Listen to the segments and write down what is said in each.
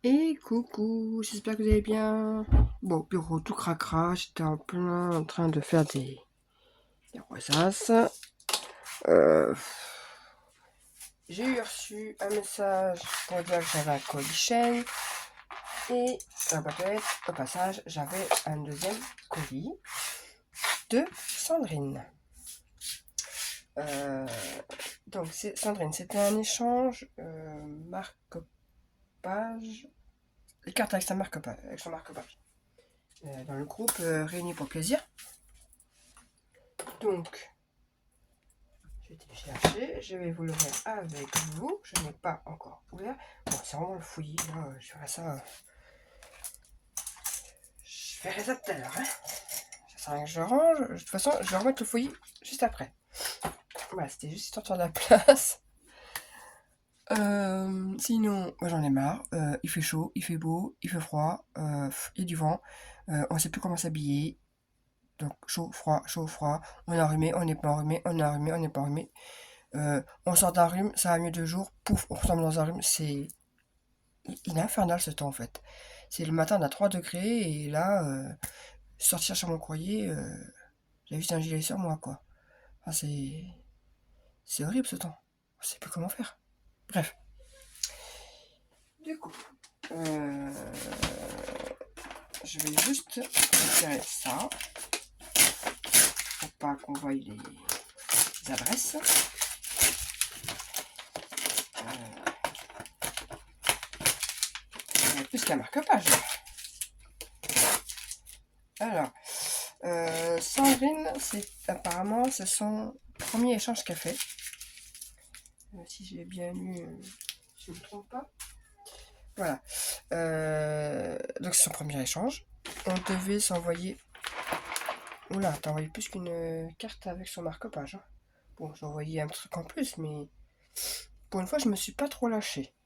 Et coucou, j'espère que vous allez bien. Bon, bureau tout cracra, j'étais en plein en train de faire des rosaces. Euh, j'ai eu reçu un message pour dire que j'avais un colis chaîne. Et au passage, j'avais un deuxième colis de Sandrine. Euh, donc, Sandrine, c'était un échange marque-page. Les cartes avec son marque-page. Dans le groupe Réunis pour plaisir. Donc, je vais télécharger, je vais vous l'ouvrir avec vous. Je n'ai pas encore ouvert. Bon, c'est vraiment le fouillis. Là, je ferai ça. Je ferai ça tout à l'heure. Hein. Ça sert à rien que je range. De toute façon, je vais remettre le fouillis juste après. Voilà, c'était juste histoire de faire de la place. Sinon, moi j'en ai marre. Il fait chaud, il fait beau, il fait froid, il y a du vent. On ne sait plus comment s'habiller. Donc chaud, froid, chaud, froid. On est enrhumé, on n'est pas enrhumé, on est enrhumé, on n'est pas enrhumé. On sort d'un rhume, ça va mieux 2 jours, pouf, on retombe dans un rhume. Il est infernal ce temps en fait. C'est le matin, on a 3 degrés et là, sortir sur mon courrier, j'ai juste un gilet sur moi quoi. Enfin, c'est horrible ce temps. On sait plus comment faire. Bref. Du coup, je vais juste retirer ça pour pas qu'on voie les adresses. Il y a plus qu'un marque-page. Alors, Sandrine, apparemment c'est son premier échange qu'elle fait. Si j'ai bien lu, si je ne me trompe pas. Voilà. Donc c'est son premier échange. On devait s'envoyer. Oula, t'as envoyé plus qu'une carte avec son marque-page. Hein. Bon, j'ai envoyé un truc en plus, mais pour une fois, je me suis pas trop lâchée.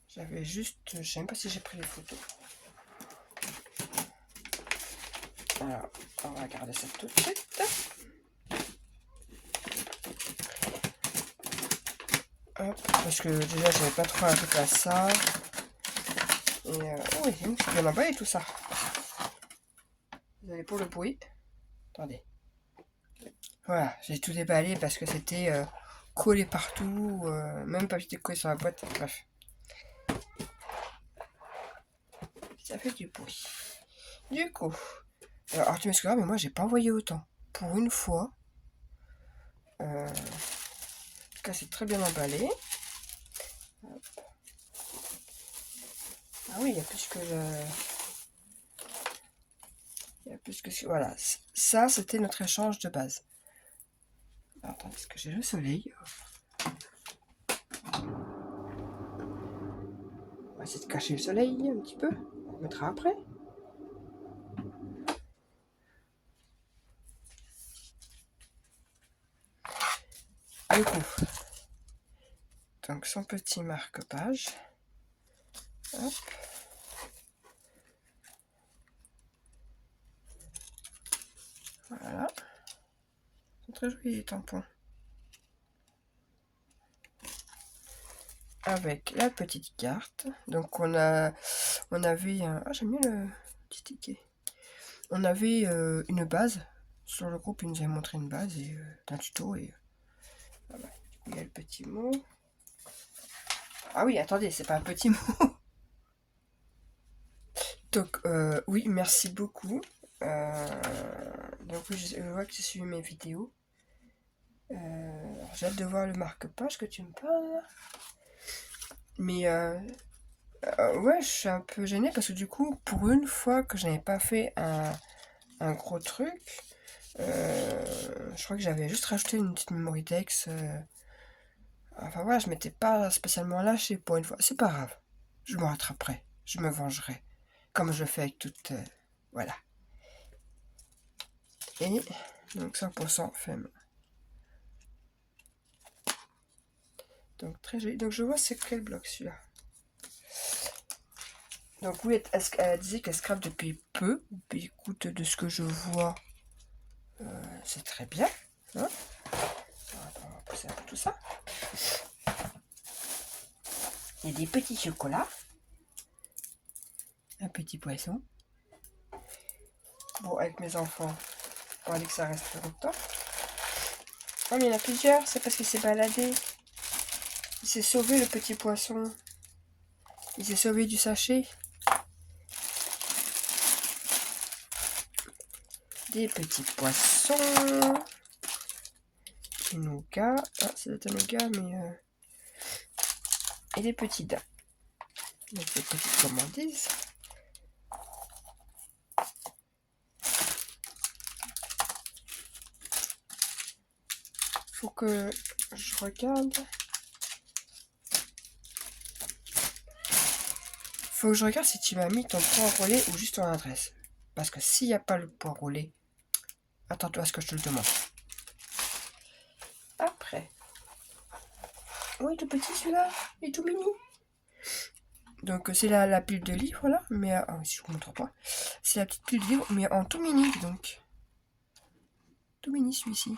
J'avais juste. Je sais même pas si j'ai pris les photos. Alors, on va regarder ça tout de suite. Hop, parce que déjà, j'avais pas trop ajouté à ça. Et oh, c'est bien emballé tout ça. Désolé pour le bruit. Attendez. Voilà, j'ai tout déballé parce que c'était collé partout, même pas été collé sur la boîte, bref. Ça fait du bruit. Du coup, alors tu m'excuseras, mais moi j'ai pas envoyé autant. Pour une fois. En tout cas, c'est très bien emballé. Hop. Ah oui, il y a plus que il y a plus que voilà, ça c'était notre échange de base. Alors, attendez, est-ce que j'ai le soleil? On va essayer de cacher le soleil un petit peu. On le mettra après. Du coup, donc son petit marque-page. Hop. Voilà. C'est très joli les tampons. Avec la petite carte. Donc on avait un... Ah, j'aime bien le petit ticket. On avait une base. Sur le groupe, ils nous avaient montré une base et un tuto. Et voilà. Du coup, il y a le petit mot. Ah oui, attendez, c'est pas un petit mot. Donc, oui, merci beaucoup. Donc, oui, je vois que tu suis mes vidéos. J'ai hâte de voir le marque-page que tu me parles. Mais ouais, je suis un peu gênée parce que du coup, pour une fois que je n'avais pas fait un gros truc, je crois que j'avais juste rajouté une petite memory text. Enfin voilà, je m'étais pas spécialement lâché pour une fois. C'est pas grave, je me rattraperai, je me vengerai, comme je fais avec toute... voilà. Et donc 100% femme. Donc très joli. Donc je vois c'est quel bloc celui-là. Donc oui, elle disait qu'elle scrape depuis peu. Mais écoute, de ce que je vois, c'est très bien. Hein, on va pousser un peu tout ça. Il y a des petits chocolats. Un petit poisson. Bon, avec mes enfants, on va dire que ça reste très longtemps. Oh, mais il y en a plusieurs, c'est parce qu'il s'est baladé. Il s'est sauvé, le petit poisson. Il s'est sauvé du sachet. Des petits poissons. Du nougat. Ah, c'est un nougat, mais... Et des petits dents. Donc des petites commandises. Faut que je regarde. Faut que je regarde si tu m'as mis ton poids roulé ou juste ton adresse. Parce que s'il n'y a pas le poids roulé, attends-toi à ce que je te le demande. Après. Oui, tout petit celui-là. Il est tout mini. Donc c'est la pile de livres là. Mais si je ne vous montre pas. C'est la petite pile de livres, mais en tout mini donc. Tout mini celui-ci.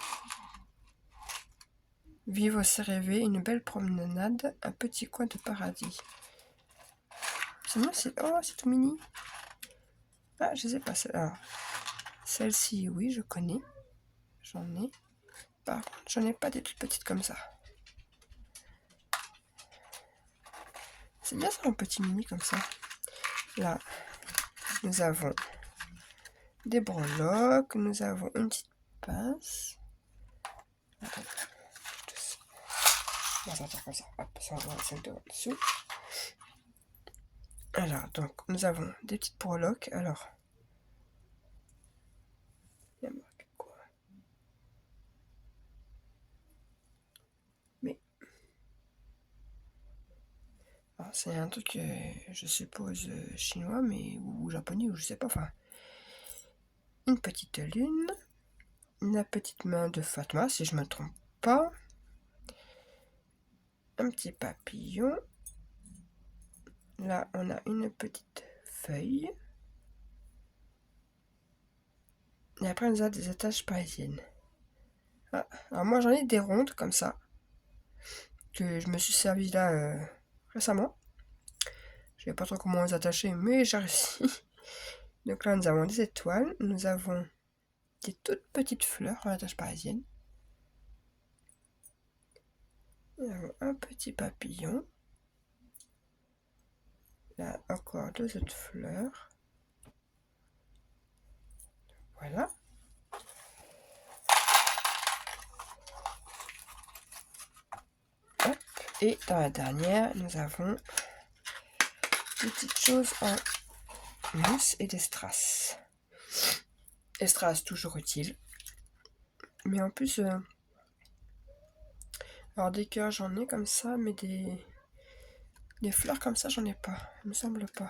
Vivre, c'est rêver, une belle promenade, un petit coin de paradis. Sinon, c'est tout mini. Ah, je sais pas. Celle-ci, oui, je connais. J'en ai. Par contre, j'en ai pas des toutes petites comme ça. C'est bien ça, un petit mini comme ça. Là, nous avons des breloques. Nous avons une petite pince. On va sortir comme ça. Hop, ça va voir celle de en dessous. Alors, donc, nous avons des petites breloques. Alors, il y a marqué quoi? Mais, c'est un truc, je suppose, chinois, mais ou japonais, ou je sais pas. Enfin, une petite lune. La petite main de Fatma, si je me trompe pas. Un petit papillon. Là, on a une petite feuille. Et après, on a des attaches parisiennes. Ah, alors moi, j'en ai des rondes comme ça. Que je me suis servi là récemment. Je ne sais pas trop comment les attacher, mais j'ai réussi. Donc là, nous avons des étoiles. Nous avons des toutes petites fleurs en attache parisienne. Nous avons un petit papillon. Là, encore deux autres fleurs. Voilà. Hop. Et dans la dernière, nous avons des petites choses en mousse et des strass. Les strass, toujours utile. Mais en plus, alors des cœurs, j'en ai comme ça, mais des fleurs comme ça, j'en ai pas. Il me semble pas.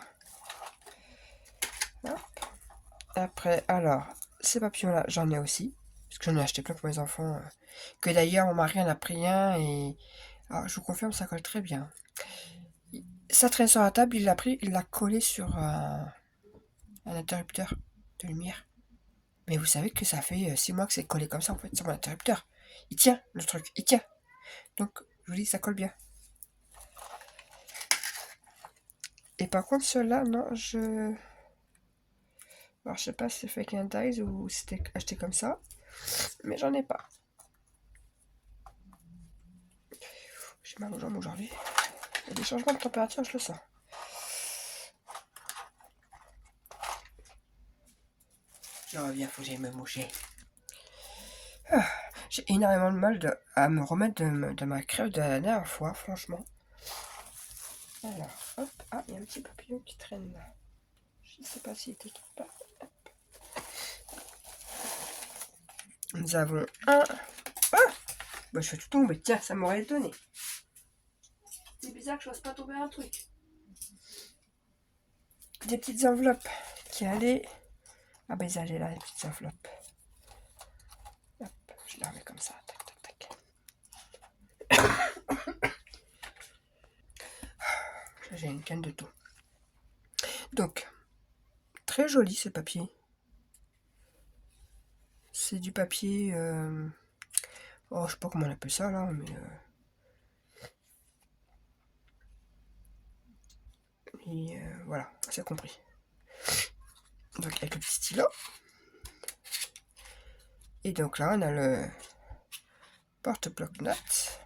Hop. Après, alors, ces papillons-là, j'en ai aussi. Parce que j'en ai acheté plein pour mes enfants. Que d'ailleurs, mon mari en a pris un et... Alors, je vous confirme, ça colle très bien. Ça traîne sur la table, il l'a pris, il l'a collé sur un interrupteur de lumière. Mais vous savez que ça fait 6 mois que c'est collé comme ça, en fait, sur mon interrupteur. Il tient, le truc, il tient. Donc, je vous dis, ça colle bien. Et par contre, ceux-là, non, alors, je sais pas si c'est fait avec un dies ou si c'était acheté comme ça. Mais j'en ai pas. J'ai mal aux jambes aujourd'hui. Il y a des changements de température, je le sens. Je reviens, faut que j'aille me moucher. J'ai énormément de mal à me remettre de ma crève de la dernière fois, franchement. Alors, hop. Ah, il y a un petit papillon qui traîne là. Je ne sais pas s'il était quelque part. Nous avons un... Ah, bah, je fais tout tomber. Tiens, ça m'aurait étonné. C'est bizarre que je fasse pas tomber un truc. Des petites enveloppes qui allaient... Ah bah ils allaient là, les petites enveloppes. Hop, je les remets comme ça. Tac, tac, tac. J'ai une canne de tout. Donc, très joli ce papier. C'est du papier... Oh, je sais pas comment on appelle ça là, mais... Et voilà, c'est compris. Donc avec le petit stylo. Et donc là, on a le porte-bloc-notes.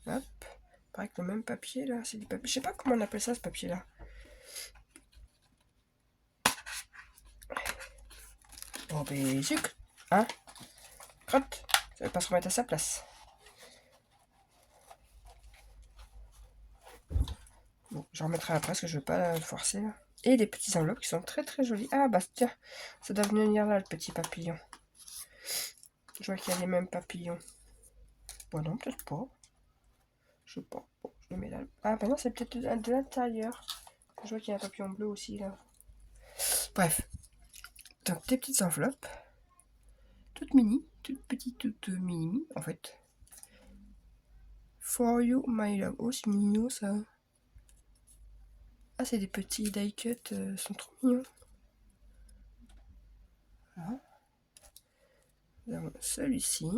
Hop. Pareil que le même papier là, c'est du papier. Je sais pas comment on appelle ça ce papier là. Bon ben sucre, hein, crotte, ça va pas se remettre à sa place. Bon, je remettrai après parce que je veux pas le forcer là. Et des petits enveloppes qui sont très très jolies. Ah bah tiens, ça doit venir là le petit papillon. Je vois qu'il y a les mêmes papillons. Bon non, peut-être pas. Je sais pas. Bon, je le mets là. Ah bah non, c'est peut-être de l'intérieur. Je vois qu'il y a un papillon bleu aussi là. Bref. Donc des petites enveloppes. Toutes mini. Toutes petites, toutes mini en fait. For you, my love. Oh, c'est mignon ça. Ah, c'est des petits die cut. Sont trop mignons. Voilà. Nous avons celui-ci.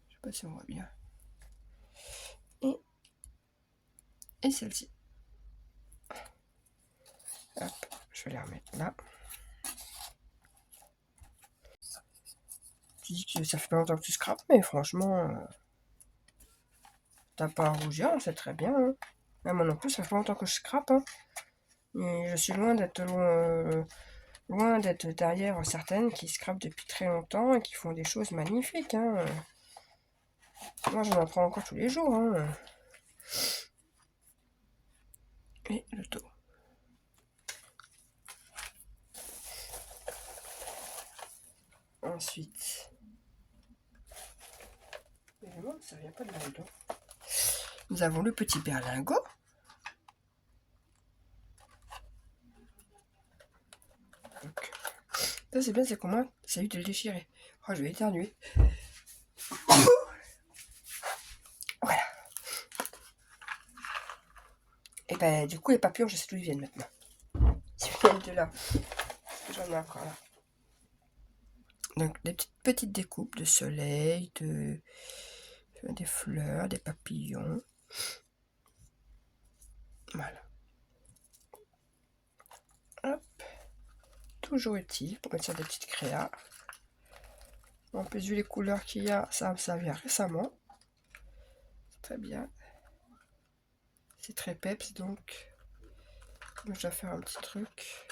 Je sais pas si on voit bien. Et celle-ci. Hop, je vais les remettre là. Tu dis que ça fait pas longtemps que tu scrapes, mais franchement, t'as pas à rougir, c'est très bien. Hein. Moi non plus, ça fait pas longtemps que je scrape. Hein. Et je suis loin d'être derrière certaines qui scrapent depuis très longtemps et qui font des choses magnifiques. Hein. Moi, j'en apprends encore tous les jours. Hein. Et le dos. Ensuite, évidemment, ça vient pas de là-dedans. Nous avons le petit berlingot. Donc, ça c'est bien, c'est comment ça évite de le déchirer. Oh, je vais éternuer. Voilà. Et ben du coup les papillons, je sais d'où ils viennent maintenant. Ils viennent de là. J'en ai encore là. Donc des petites découpes de soleil, des fleurs, des papillons. Voilà. Hop. Toujours utile pour mettre sur des petites créas. En plus, vu les couleurs qu'il y a, ça va me servir récemment. C'est très bien. C'est très peps, donc je dois faire un petit truc.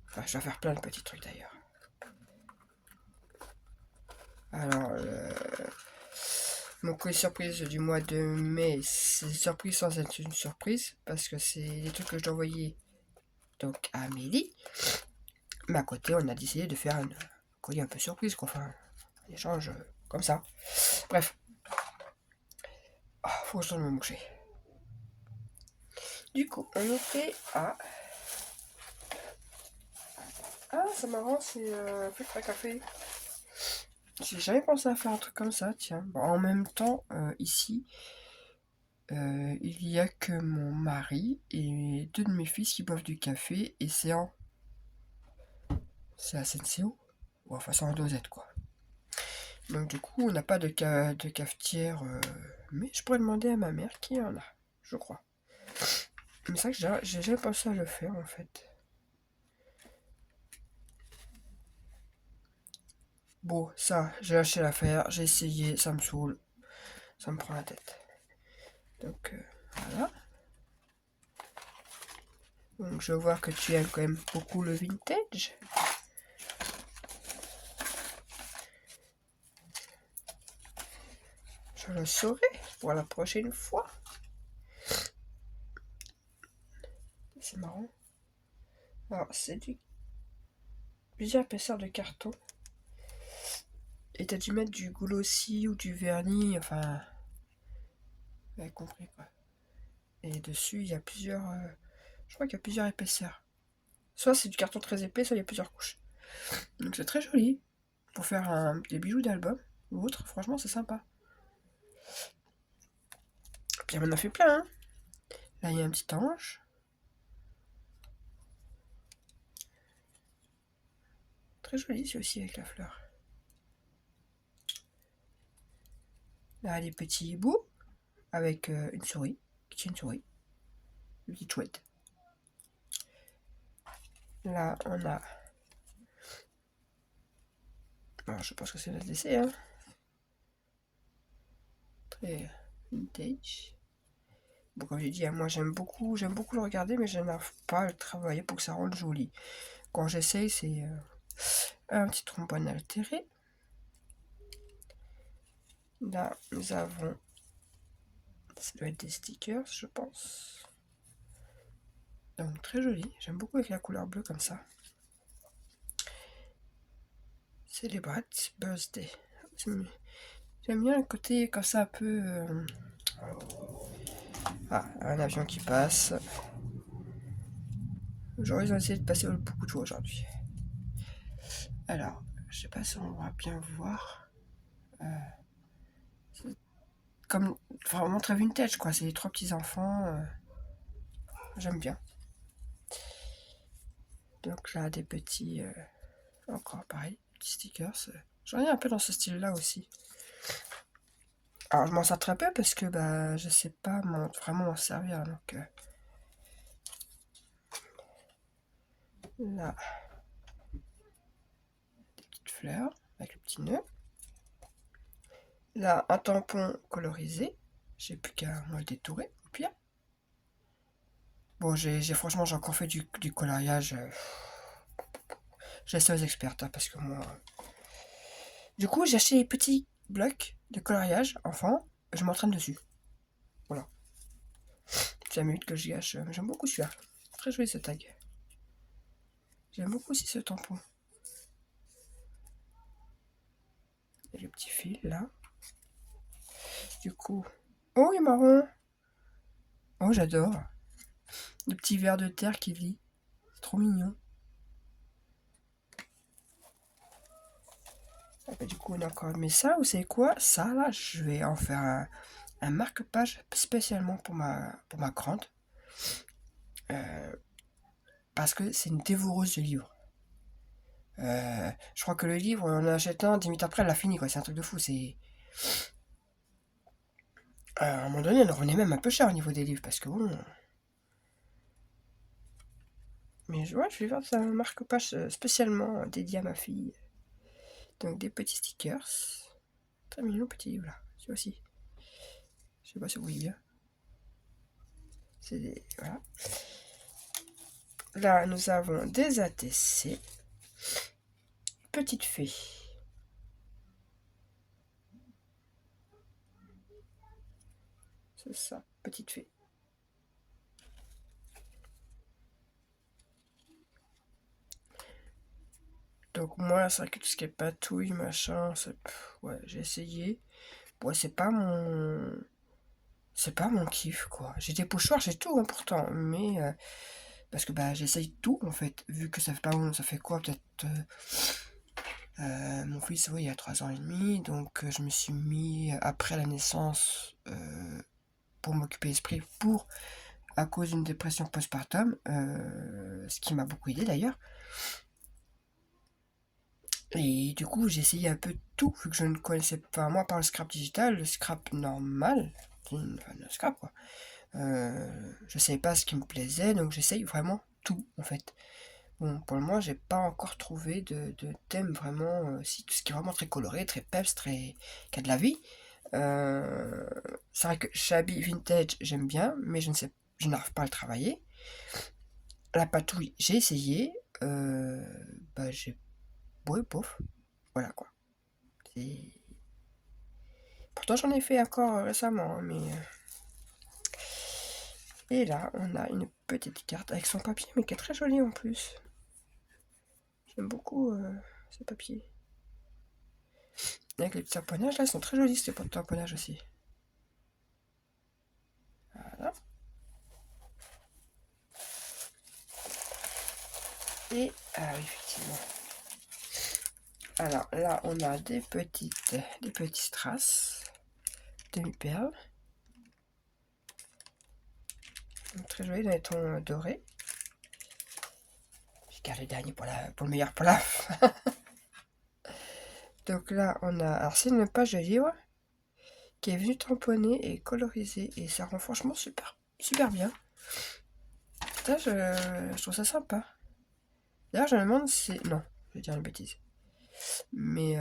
Enfin, je dois faire plein de petits trucs d'ailleurs. Alors, mon colis surprise du mois de mai, c'est une surprise sans être une surprise, parce que c'est des trucs que je dois envoyer donc à Amélie. Mais à côté, on a décidé de faire un colis un peu surprise, qu'on fait un échange comme ça. Bref. Oh, faut que je donne me moucher. Du coup, on était à... Ah, c'est marrant, c'est filtre à café. J'ai jamais pensé à faire un truc comme ça, tiens. Bon, en même temps, ici, il y a que mon mari et deux de mes fils qui boivent du café, et c'est à Senseo. Bon, enfin, c'est en dosette, quoi. Donc, du coup, on n'a pas de cafetière, mais je pourrais demander à ma mère qui en a, je crois. Mais c'est vrai que j'ai jamais pensé à le faire, en fait. Bon, ça, j'ai lâché l'affaire, j'ai essayé, ça me saoule, ça me prend la tête. Donc, voilà. Donc, je vois que tu aimes quand même beaucoup le vintage. Je le saurai pour la prochaine fois. C'est marrant. Alors, c'est plusieurs épaisseurs de carton. Et t'as dû mettre du glossy ou du vernis, enfin... Vous avez compris, quoi. Et dessus, il y a plusieurs... je crois qu'il y a plusieurs épaisseurs. Soit c'est du carton très épais, soit il y a plusieurs couches. Donc c'est très joli. Pour faire des bijoux d'album ou autre, franchement, c'est sympa. Puis on en a fait plein, hein. Là, il y a un petit ange. Très joli, celui aussi, avec la fleur. Là, les petits hiboux, avec une souris, qui tient une souris. Une petite chouette. Là, on a... Alors, je pense que c'est la DC, hein. Très vintage. Bon, comme j'ai dit, moi j'aime beaucoup le regarder, mais je n'arrive pas à le travailler pour que ça rende joli. Quand j'essaye, c'est un petit trombone altéré. Là, nous avons... Ça doit être des stickers, je pense. Donc, très joli. J'aime beaucoup avec la couleur bleue comme ça. Celebrate Birthday. J'aime bien le côté comme ça un peu... Ah, un avion qui passe. J'aurais essayé de passer beaucoup de choses aujourd'hui. Alors, je sais pas si on va bien voir. Comme vraiment très vintage, quoi. C'est les 3 petits enfants. J'aime bien. Donc là, des petits... encore pareil, petits stickers. J'en ai un peu dans ce style-là aussi. Alors, je m'en sers très peu parce que bah, je sais pas vraiment m'en servir. Donc là, des petites fleurs avec le petit nœud. Là, un tampon colorisé. J'ai plus qu'à me le détourer, au pire. Bon, franchement, j'ai encore fait du coloriage. Je laisse aux experts, hein, parce que moi... Du coup, j'ai acheté les petits blocs de coloriage enfant. Je m'entraîne dessus. Voilà. C'est la minute que je gâche. J'aime beaucoup celui-là. Très joli ce tag. J'aime beaucoup aussi ce tampon. Et le petit fil là. Du coup... Oh, il est marron. Oh, j'adore. Le petit ver de terre qui vit. C'est trop mignon. Ah bah, du coup, on a encore... Mais ça, vous savez quoi? Ça, là, je vais en faire un marque-page spécialement pour ma grande. Parce que c'est une dévoreuse de livres. Je crois que le livre, on en achète un, 10 minutes après, elle l'a fini, quoi. C'est un truc de fou. C'est... à un moment donné, on revenait même un peu cher au niveau des livres, parce que bon... Mais ouais, je vais faire ça, un marque-page spécialement dédié à ma fille. Donc des petits stickers. Très mignon petit livre là. Celui aussi. Je sais pas si vous voyez bien. C'est des... Voilà. Là, nous avons des ATC. Petite fée. C'est ça, petite fée. Donc moi, c'est vrai que tout ce qui est patouille, machin, ouais, j'ai essayé. Ouais, c'est pas mon... C'est pas mon kiff, quoi. J'ai des pochoirs, j'ai tout, hein, pourtant. Mais... parce que bah j'essaye tout, en fait. Vu que ça fait pas long, ça fait quoi, peut-être... mon fils, oui, il y a 3 ans et demi. Donc je me suis mis, après la naissance, pour m'occuper l'esprit, à cause d'une dépression postpartum. Ce qui m'a beaucoup aidé, d'ailleurs. Et du coup, j'ai essayé un peu tout, vu que je ne connaissais pas, moi, par le scrap digital, le scrap normal, le scrap, quoi. Je savais pas ce qui me plaisait, donc j'essaye vraiment tout, en fait. Bon, pour le moment, j'ai pas encore trouvé de thème vraiment, si tout ce qui est vraiment très coloré, très peps, qui a de la vie. Euh, c'est vrai que Shabby Vintage, j'aime bien, mais je n'arrive pas à le travailler. La patouille, j'ai essayé, bah j'ai... Ouais, pauvre. Voilà, quoi. C'est... Pourtant, j'en ai fait encore récemment, hein, mais... Et là, on a une petite carte avec son papier, mais qui est très jolie en plus. J'aime beaucoup ce papier. Avec les petits tamponnages, là, ils sont très jolis, ces pots de tamponnage aussi. Voilà. Et, ah oui, effectivement. Alors, là, on a des petits strass, demi-perles. Très joli dans les tons dorés. Je garde le dernier pour le meilleur pour la fin. Donc là, on a... Alors, c'est une page de livre qui est venue tamponner et coloriser. Et ça rend franchement super, super bien. Ça, je trouve ça sympa. D'ailleurs, je me demande si... Non, je vais dire une bêtise. Mais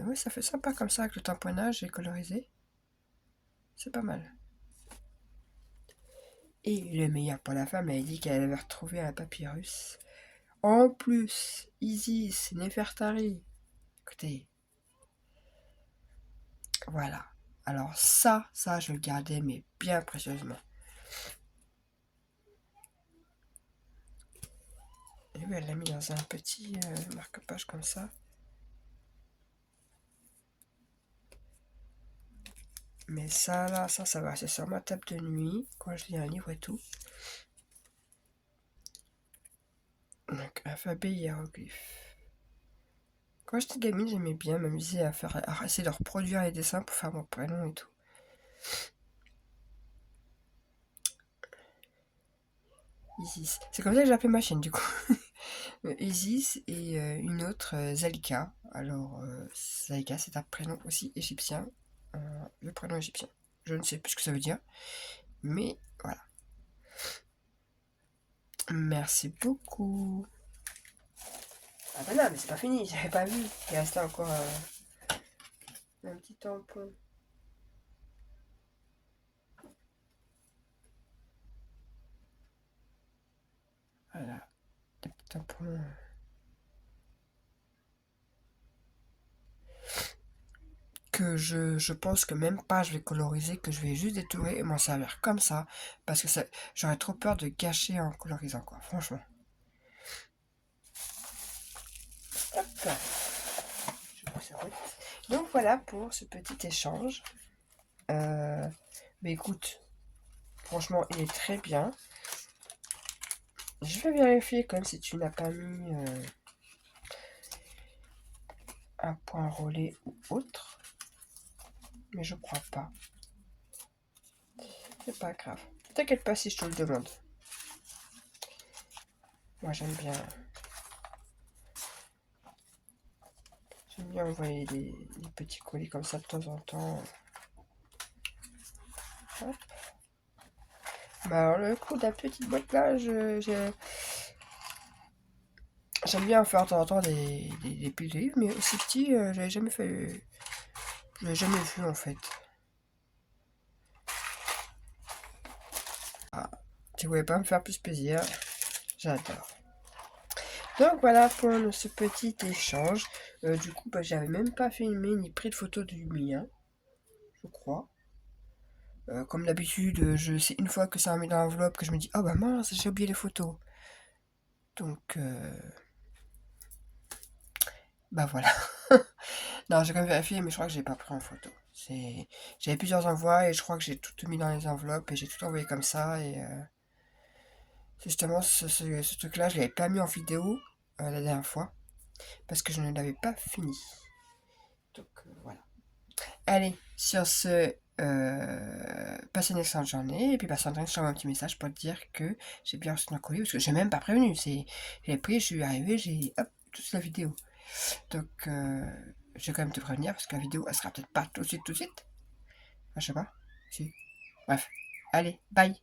oui, ça fait sympa comme ça avec le tamponnage et colorisé. C'est pas mal. Et le meilleur pour la femme, elle a dit qu'elle avait retrouvé un papyrus. En plus, Isis, Néfertari. Écoutez, voilà. Alors ça, je le gardais, mais bien précieusement. Et oui, elle l'a mis dans un petit marque-page comme ça. Mais ça, là, ça va. C'est sur ma table de nuit, quand je lis un livre et tout. Donc, alphabet hiéroglyphe. Quand j'étais gamine, j'aimais bien m'amuser à essayer de reproduire les dessins pour faire mon prénom et tout. Isis. C'est comme ça que j'ai appelé ma chaîne, du coup. Isis et une autre, Zalika. Alors, Zalika, c'est un prénom aussi égyptien. Le prénom égyptien. Je ne sais plus ce que ça veut dire. Mais voilà. Merci beaucoup. Ah bah non, mais c'est pas fini, j'avais pas vu. Il restait encore un petit tampon. Voilà, des petits tampons. Que je pense que même pas je vais coloriser, que je vais juste détourer et m'en servir comme ça. Parce que j'aurais trop peur de gâcher en colorisant, quoi, franchement. Hop. Donc voilà pour ce petit échange. Mais écoute, franchement, il est très bien. Je vais vérifier comme si tu n'as pas mis un point relais ou autre. Mais je crois pas. C'est pas grave. T'inquiète pas si je te le demande. Moi j'aime bien. J'aime bien envoyer des petits colis comme ça de temps en temps. Hop. Bah alors le coup de la petite boîte là, j'aime bien faire de temps en temps des piles de livres, mais aussi petit, j'avais jamais fait. Je l'ai jamais vu en fait. Ah, tu voulais pas me faire plus plaisir. J'adore. Donc voilà pour ce petit échange. Du coup, bah, j'avais même pas filmé ni pris de photo du mien, je crois. Comme d'habitude, c'est une fois que ça mis dans l'enveloppe que je me dis oh bah mince, j'ai oublié les photos. Donc bah voilà. Non, j'ai quand même vérifié, mais je crois que j'ai pas pris en photo. J'avais plusieurs envois et je crois que j'ai tout mis dans les enveloppes et j'ai tout envoyé comme ça. Et justement, ce truc-là, je l'avais pas mis en vidéo la dernière fois parce que je ne l'avais pas fini. Donc voilà. Allez, sur ce, passez une excellente journée. Et puis, bah, Sandrine, je t'envoie un petit message pour te dire que j'ai bien reçu ton colis parce que j'ai même pas prévenu. J'ai pris, je suis arrivé, j'ai hop, toute la vidéo. Donc, je vais quand même te prévenir parce que la vidéo, elle sera peut-être pas tout de suite. Enfin, je sais pas. Si. Bref. Allez, bye.